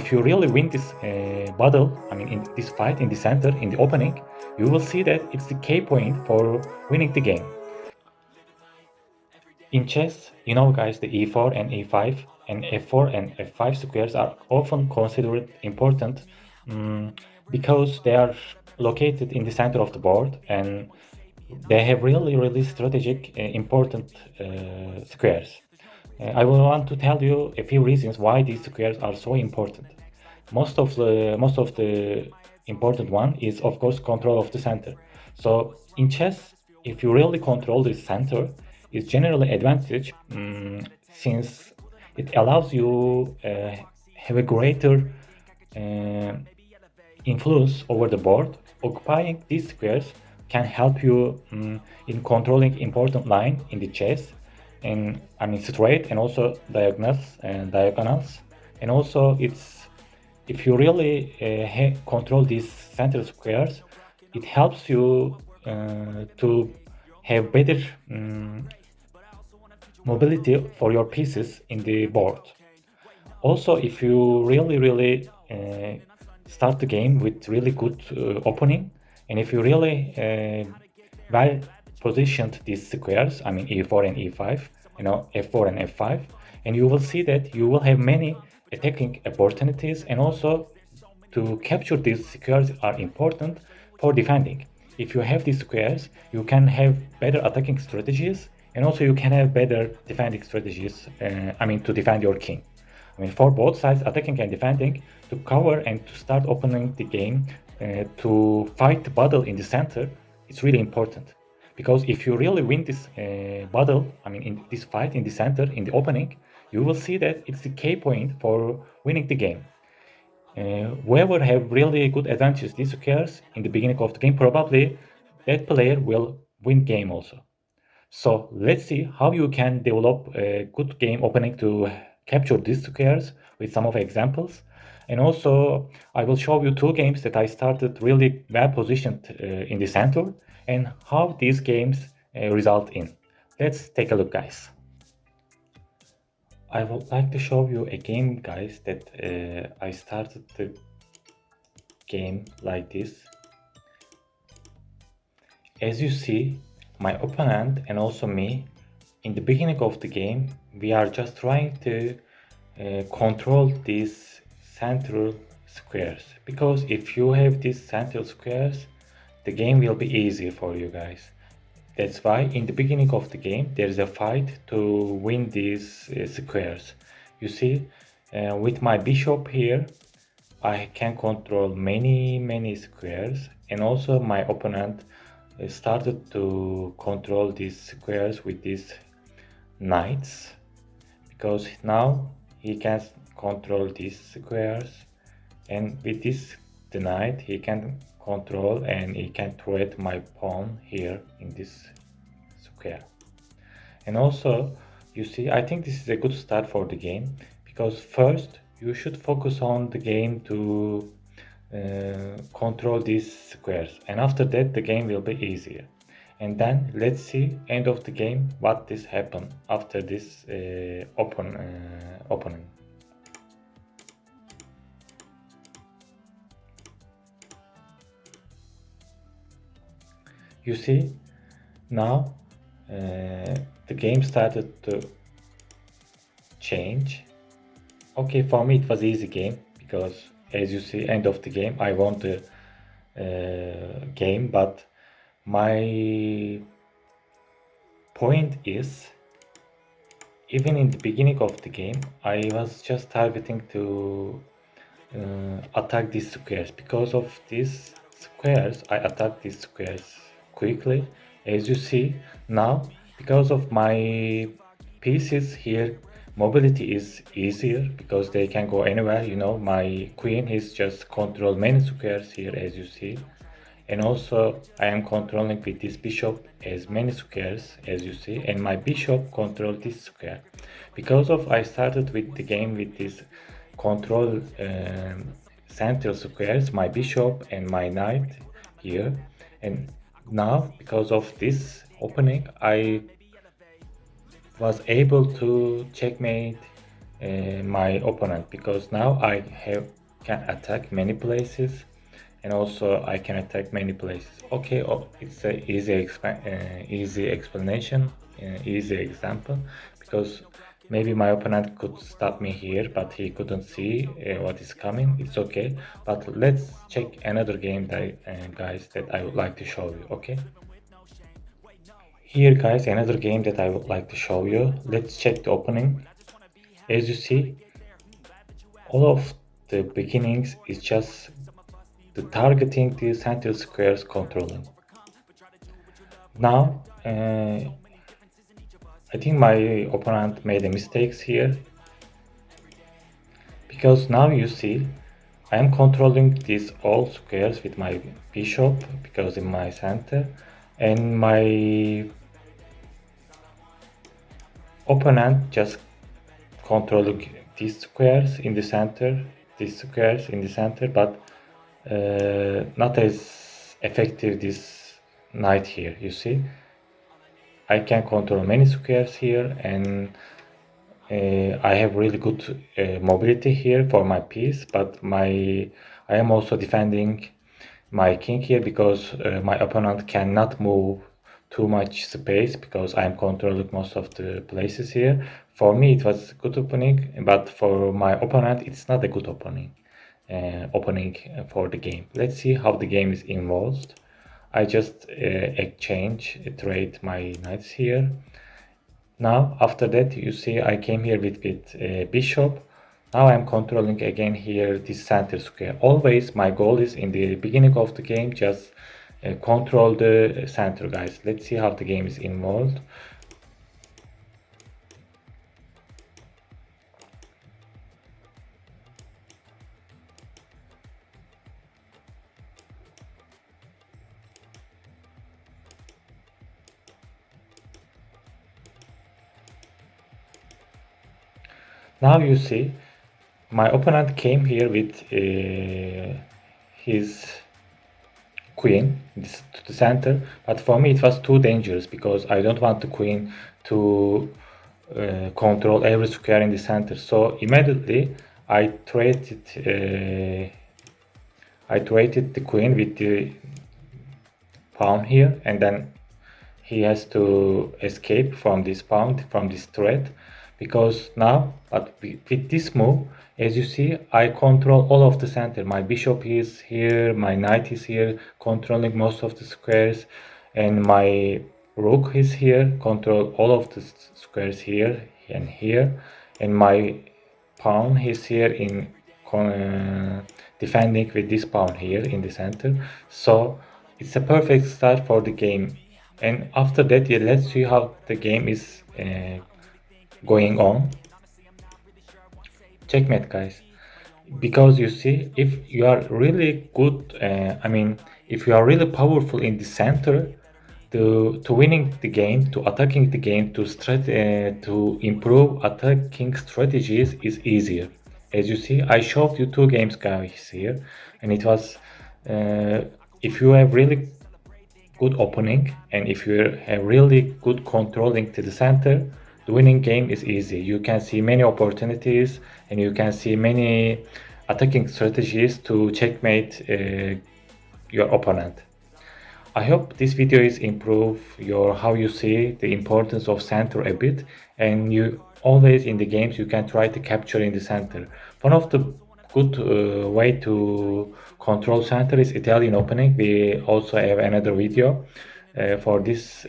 If you really win this battle, I mean in this fight in the center, in the opening, you will see that it's the key point for winning the game. In chess, you know guys, the E4 and E5 and F4 and F5 squares are often considered important because they are located in the center of the board and they have really strategic important squares. I will want to tell you a few reasons why these squares are so important. Most of the important one is of course control of the center. So in chess, if you really control the center, it's generally advantage since it allows you have a greater uh, influence over the board. Occupying these squares can help you in controlling important line in the chess, and I mean straight and also diagonals, and also it's if you really control these center squares, it helps you to have better mobility for your pieces in the board. Also, if you really start the game with really good opening, and if you really well positioned these squares, I mean E4 and E5, you know, F4 and F5, and you will see that you will have many attacking opportunities, and also to capture these squares are important for defending. If you have these squares, you can have better attacking strategies, and also you can have better defending strategies, I mean to defend your king. I mean, for both sides, attacking and defending, to cover and to start opening the game, to fight the battle in the center, it's really important. Because if you really win this battle, I mean, in this fight in the center, in the opening, you will see that it's the key point for winning the game. Whoever have really good advantages these occurs in the beginning of the game, probably that player will win game also. So let's see how you can develop a good game opening to capture these squares with some of examples. And also I will show you two games that I started really well positioned in the center and how these games result in. Let's take a look, guys. I would like to show you a game, guys, that I started the game like this. As you see, my opponent and also me, in the beginning of the game, we are just trying to control these central squares. Because if you have these central squares, the game will be easier for you guys. That's why in the beginning of the game, there is a fight to win these squares. You see, with my bishop here, I can control many squares, and also my opponent started to control these squares with these knights, because now he can control these squares, and with this the knight he can control and he can threat my pawn here in this square. And also you see, I think this is a good start for the game, because first you should focus on the game to control these squares, and after that the game will be easier. And then let's see end of the game what this happen after this opening. You see, now the game started to change. Okay, for me it was easy game, because as you see, end of the game I won the game, but my point is, even in the beginning of the game, I was just targeting to attack these squares. Because of these squares, I attack these squares quickly. As you see now, because of my pieces here, mobility is easier because they can go anywhere. You know, my queen is just control many squares here, as you see. And also I am controlling with this bishop as many squares, as you see, and my bishop control this square. Because of I started with the game with this control central squares, my bishop and my knight here, and now because of this opening I was able to checkmate my opponent, because now I can attack many places, and also I can attack many places. Okay, oh, it's a easy explanation, easy example, because maybe my opponent could stop me here, but he couldn't see what is coming. It's okay, but let's check another game that guys, that I would like to show you. Okay, here guys, another game that I would like to show you. Let's check the opening. As you see, all of the beginnings is just the targeting the center squares controlling. Now, I think my opponent made a mistakes here, because now you see I am controlling these all squares with my bishop, because in my center, and my opponent just controlling these squares in the center, but not as effective this knight here. You see, I can control many squares here, and I have really good mobility here for my piece, but I am also defending my king here, because my opponent cannot move too much space, because I am controlling most of the places here. For me it was good opening, but for my opponent it's not a good opening for the game. Let's see how the game is involved. I just trade my knights here. Now after that you see I came here with bishop. Now I'm controlling again here this center square. Always my goal is in the beginning of the game just control the center, guys. Let's see how the game is involved. Now you see my opponent came here with his queen to the center, but for me it was too dangerous, because I don't want the queen to control every square in the center. So immediately I traded the queen with the pawn here, and then he has to escape from this pawn, from this threat, because now, but with this move, as you see, I control all of the center. My bishop is here, my knight is here, controlling most of the squares, and my rook is here, control all of the squares here and here, and my pawn is here in defending with this pawn here in the center. So it's a perfect start for the game. And after that, yeah, let's see how the game is going on. Checkmate, guys. Because you see, if you are really good, if you are really powerful in the center, to winning the game, to attacking the game, to improve attacking strategies is easier. As you see, I showed you two games, guys, here, and it was if you have really good opening, and if you have really good controlling to the center, the winning game is easy. You can see many opportunities, and you can see many attacking strategies to checkmate your opponent. I hope this video is improve your how you see the importance of center a bit, and you always in the games you can try to capture in the center. One of the good way to control center is Italian opening. We also have another video for this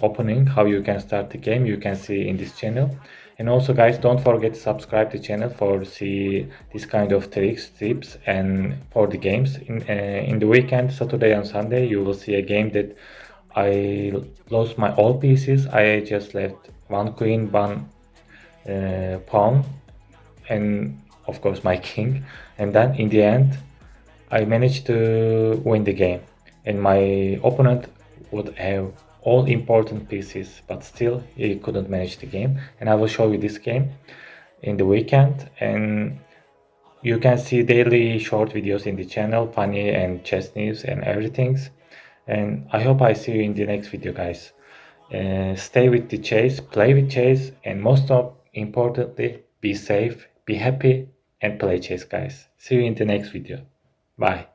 opening, how you can start the game, you can see in this channel. And also guys, don't forget to subscribe to the channel for see this kind of tricks, tips, and for the games. In the weekend, Saturday and Sunday, you will see a game that I lost my all pieces. I just left one queen, one pawn, and of course my king. And then in the end, I managed to win the game, and my opponent would have all important pieces, but still he couldn't manage the game. And I will show you this game in the weekend, and you can see daily short videos in the channel, funny and chess news and everything. And I hope I see you in the next video, guys. Stay with the chase, play with chase, and most importantly, be safe, be happy, and play chess, guys. See you in the next video. Bye.